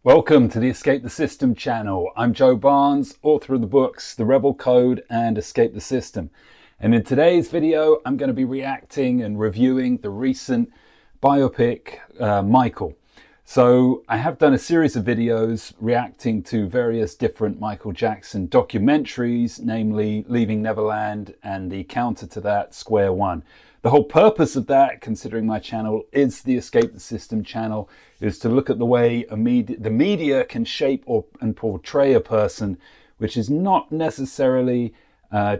Welcome to the Escape the System channel. I'm Joe Barnes, author of the books The Rebel Code and Escape the System. And in today's video, I'm going to be reacting and reviewing the recent biopic, Michael. So I have done a series of videos reacting to various different Michael Jackson documentaries, namely Leaving Neverland and the counter to that, Square One. The whole purpose of that, considering my channel is the Escape the System channel, is to look at the way the media can shape and portray a person which is not necessarily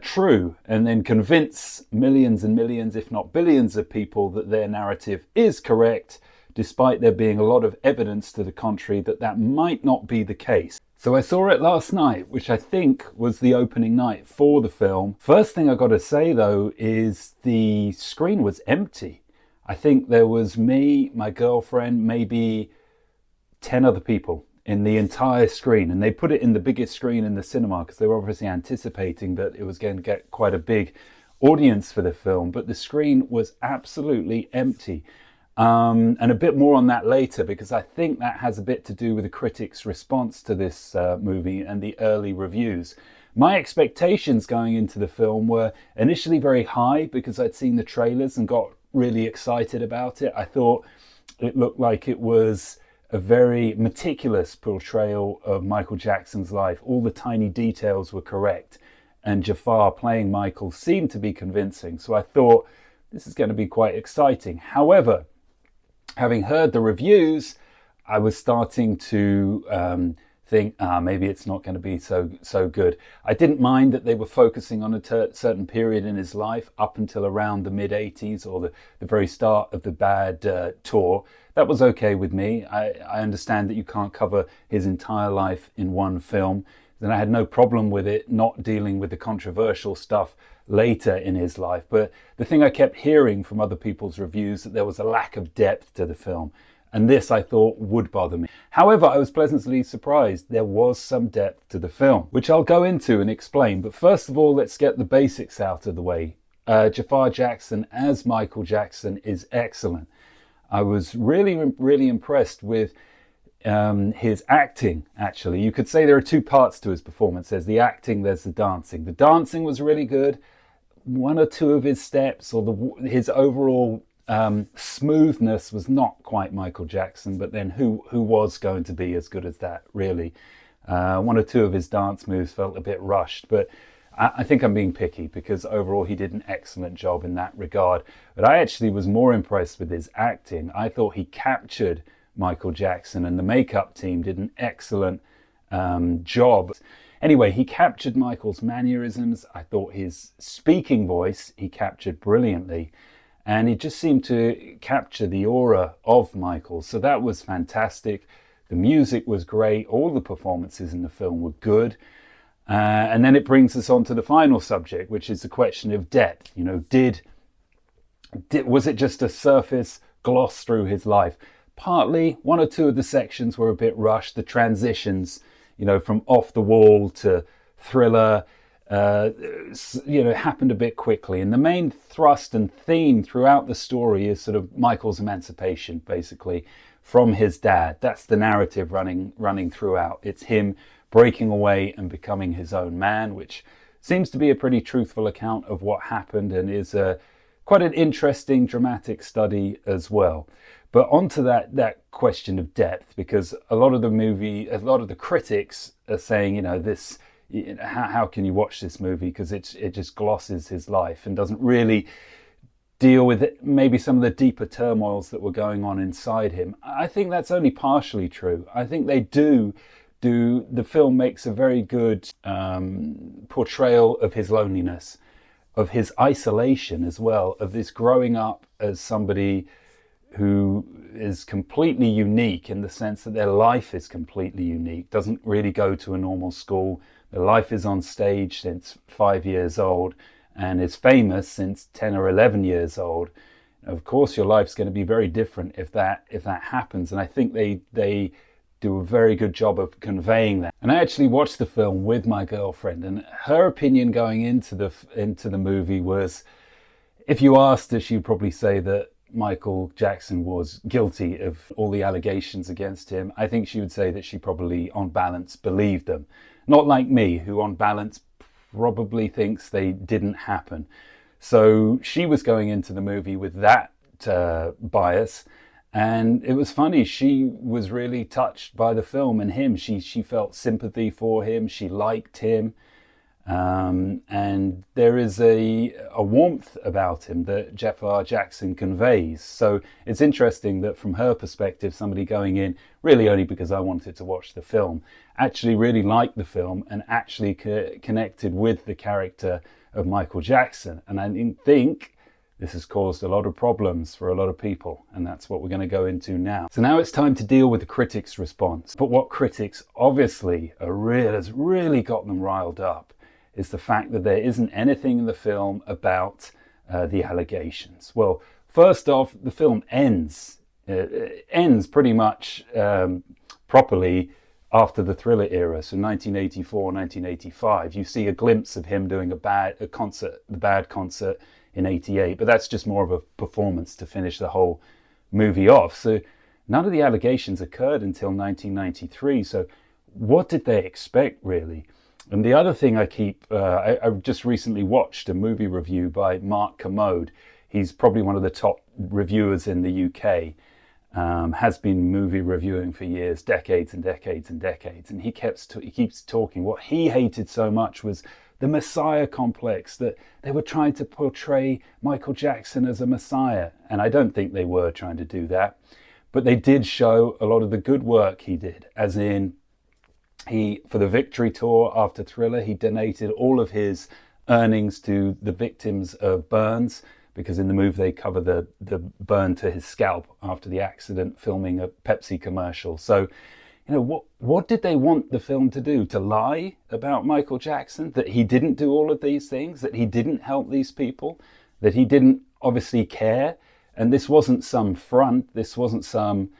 true, and then convince millions and millions, if not billions of people that their narrative is correct, despite there being a lot of evidence to the contrary that that might not be the case. So I saw it last night, which I think was the opening night for the film. First thing I got to say though is the screen was empty. I think there was me, my girlfriend, maybe 10 other people in the entire screen. And they put it in the biggest screen in the cinema because they were obviously anticipating that it was going to get quite a big audience for the film. But the screen was absolutely empty. And a bit more on that later, because I think that has a bit to do with the critics' response to this movie and the early reviews. My expectations going into the film were initially very high because I'd seen the trailers and got really excited about it. I thought it looked like it was a very meticulous portrayal of Michael Jackson's life. All the tiny details were correct, and Jaafar playing Michael seemed to be convincing. So I thought this is going to be quite exciting. However, having heard the reviews, I was starting to think, maybe it's not going to be so good. I didn't mind that they were focusing on a certain period in his life up until around the mid-80s or the very start of the Bad tour. That was okay with me. I understand that you can't cover his entire life in one film. Then I had no problem with it not dealing with the controversial stuff later in his life. But the thing I kept hearing from other people's reviews, that there was a lack of depth to the film. And this, I thought, would bother me. However, I was pleasantly surprised. There was some depth to the film, which I'll go into and explain. But first of all, let's get the basics out of the way. Jaafar Jackson as Michael Jackson is excellent. I was really impressed with his acting, actually. You could say there are two parts to his performance. There's the acting, there's the dancing. The dancing was really good. One or two of his steps or his overall smoothness was not quite Michael Jackson, but then who was going to be as good as that, really? One or two of his dance moves felt a bit rushed, but I think I'm being picky because overall he did an excellent job in that regard. But I actually was more impressed with his acting. I thought he captured Michael Jackson, and the makeup team did an excellent job. Anyway, he captured Michael's mannerisms. I thought his speaking voice he captured brilliantly, and he just seemed to capture the aura of Michael. So that was fantastic. The music was great. All the performances in the film were good. And then it brings us on to the final subject, which is the question of depth. You know, was it just a surface gloss through his life? Partly. One or two of the sections were a bit rushed. The transitions, you know, from Off the Wall to Thriller, happened a bit quickly. And the main thrust and theme throughout the story is sort of Michael's emancipation, basically, from his dad. That's the narrative running throughout. It's him breaking away and becoming his own man, which seems to be a pretty truthful account of what happened and is quite an interesting dramatic study as well. But onto that question of depth, because a lot of the critics are saying, how can you watch this movie? Because it just glosses his life and doesn't really deal with maybe some of the deeper turmoils that were going on inside him. I think that's only partially true. I think the film makes a very good portrayal of his loneliness, of his isolation as well, of this growing up as somebody who is completely unique in the sense that their life is completely unique, doesn't really go to a normal school. Their life is on stage since 5 years old and is famous since 10 or 11 years old. Of course, your life's going to be very different if that happens. And I think they do a very good job of conveying that. And I actually watched the film with my girlfriend, and her opinion going into the movie was, if you asked her, she'd probably say that Michael Jackson was guilty of all the allegations against him, I think she would say that she probably, on balance, believed them. Not like me, who on balance probably thinks they didn't happen. So she was going into the movie with that bias. And it was funny, she was really touched by the film and him. She felt sympathy for him, she liked him. And there is a warmth about him that Jaafar Jackson conveys. So it's interesting that from her perspective, somebody going in really only because I wanted to watch the film, actually really liked the film and actually connected with the character of Michael Jackson. And I think this has caused a lot of problems for a lot of people, and that's what we're going to go into now. So now it's time to deal with the critics' response. But what critics obviously has really got them riled up is the fact that there isn't anything in the film about the allegations. Well, first off, the film ends pretty much properly after the Thriller era, so 1984, 1985. You see a glimpse of him doing the Bad concert in 88, but that's just more of a performance to finish the whole movie off. So none of the allegations occurred until 1993. So what did they expect, really? And the other thing I just recently watched a movie review by Mark Kermode. He's probably one of the top reviewers in the UK, has been movie reviewing for years, decades and decades and decades. And he keeps talking. What he hated so much was the Messiah complex, that they were trying to portray Michael Jackson as a Messiah. And I don't think they were trying to do that. But they did show a lot of the good work he did, as in for the Victory Tour after Thriller, he donated all of his earnings to the victims of burns, because in the movie they cover the burn to his scalp after the accident filming a Pepsi commercial. So, what did they want the film to do? To lie about Michael Jackson? That he didn't do all of these things? That he didn't help these people? That he didn't obviously care? And this wasn't some front. This wasn't some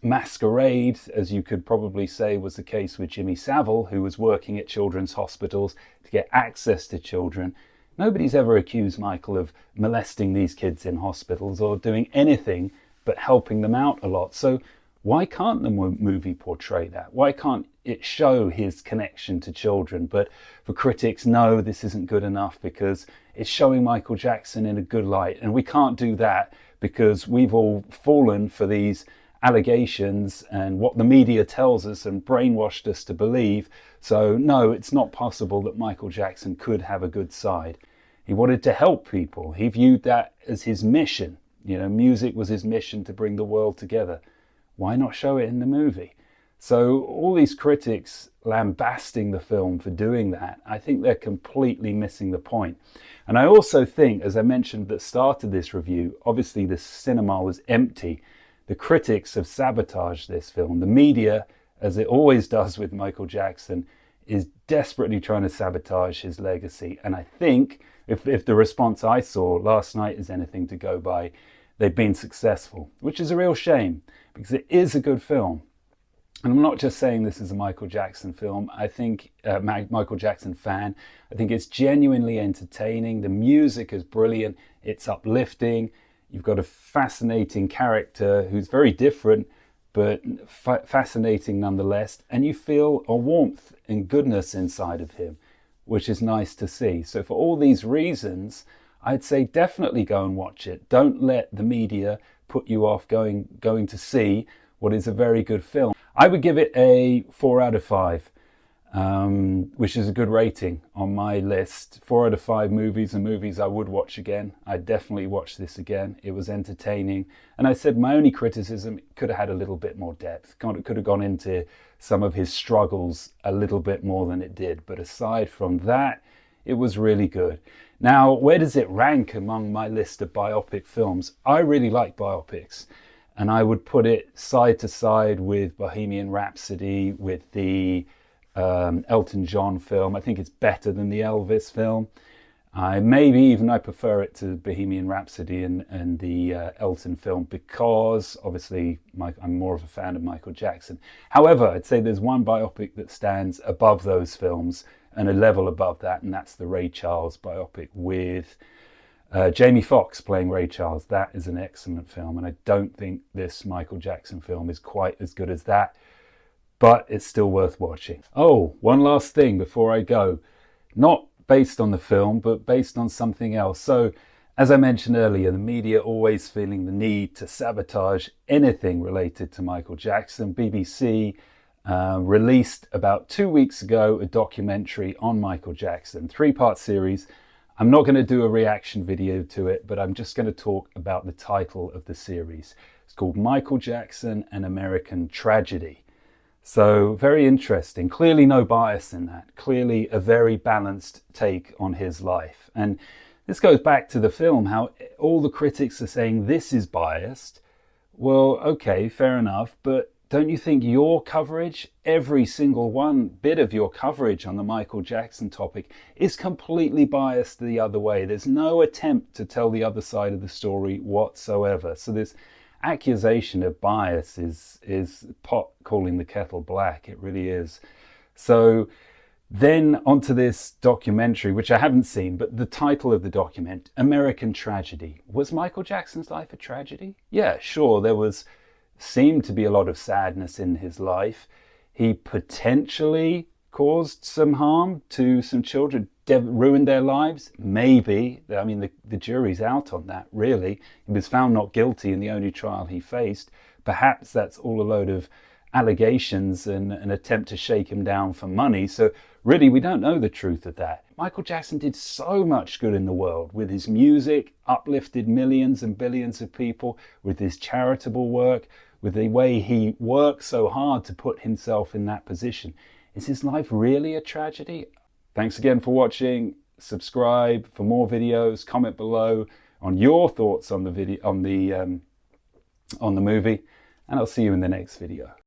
masquerade, as you could probably say was the case with Jimmy Savile, who was working at children's hospitals to get access to children. Nobody's ever accused Michael of molesting these kids in hospitals or doing anything but helping them out a lot. So why can't the movie portray that? Why can't it show his connection to children? But for critics, no, this isn't good enough because it's showing Michael Jackson in a good light. And we can't do that because we've all fallen for these allegations and what the media tells us and brainwashed us to believe. So no, it's not possible that Michael Jackson could have a good side. He wanted to help people. He viewed that as his mission. Music was his mission to bring the world together. Why not show it in the movie? So all these critics lambasting the film for doing that, I think they're completely missing the point. And I also think, as I mentioned at the start of this review, obviously the cinema was empty. The critics have sabotaged this film. The media, as it always does with Michael Jackson, is desperately trying to sabotage his legacy. And I think if the response I saw last night is anything to go by, they've been successful, which is a real shame because it is a good film. And I'm not just saying this is a Michael Jackson film. I think Michael Jackson fan. I think it's genuinely entertaining. The music is brilliant. It's uplifting. You've got a fascinating character who's very different, but fascinating nonetheless. And you feel a warmth and goodness inside of him, which is nice to see. So for all these reasons, I'd say definitely go and watch it. Don't let the media put you off going to see what is a very good film. I would give it a 4 out of 5, which is a good rating on my list. 4 out of 5 movies and movies I would watch again. I'd definitely watch this again. It was entertaining. And I said my only criticism, it could have had a little bit more depth. It could have gone into some of his struggles a little bit more than it did. But aside from that, it was really good. Now, where does it rank among my list of biopic films? I really like biopics. And I would put it side to side with Bohemian Rhapsody, with the Elton John film. I think it's better than the Elvis film. I prefer it to Bohemian Rhapsody and the Elton film because obviously I'm more of a fan of Michael Jackson. However, I'd say there's one biopic that stands above those films and a level above that, and that's the Ray Charles biopic with Jamie Foxx playing Ray Charles. That is an excellent film, and I don't think this Michael Jackson film is quite as good as that, but it's still worth watching. Oh, one last thing before I go. Not based on the film, but based on something else. So, as I mentioned earlier, the media always feeling the need to sabotage anything related to Michael Jackson. BBC released about 2 weeks ago a documentary on Michael Jackson, 3-part series. I'm not going to do a reaction video to it, but I'm just going to talk about the title of the series. It's called Michael Jackson, An American Tragedy. So very interesting. Clearly no bias in that. Clearly a very balanced take on his life. And this goes back to the film, how all the critics are saying this is biased. Well, okay, fair enough, but don't you think your coverage, every single bit of your coverage on the Michael Jackson topic is completely biased the other way? There's no attempt to tell the other side of the story whatsoever. So this accusation of bias is pot calling the kettle black. It really is. So then onto this documentary, which I haven't seen, but the title of the document, American Tragedy. Was Michael Jackson's life a tragedy? Yeah, sure, seemed to be a lot of sadness in his life. He potentially caused some harm to some children, ruined their lives? Maybe. I mean, the jury's out on that, really. He was found not guilty in the only trial he faced. Perhaps that's all a load of allegations and an attempt to shake him down for money. So really, we don't know the truth of that. Michael Jackson did so much good in the world with his music, uplifted millions and billions of people, with his charitable work, with the way he worked so hard to put himself in that position. Is his life really a tragedy? Thanks again for watching. Subscribe for more videos. Comment below on your thoughts on the video, on the movie, and I'll see you in the next video.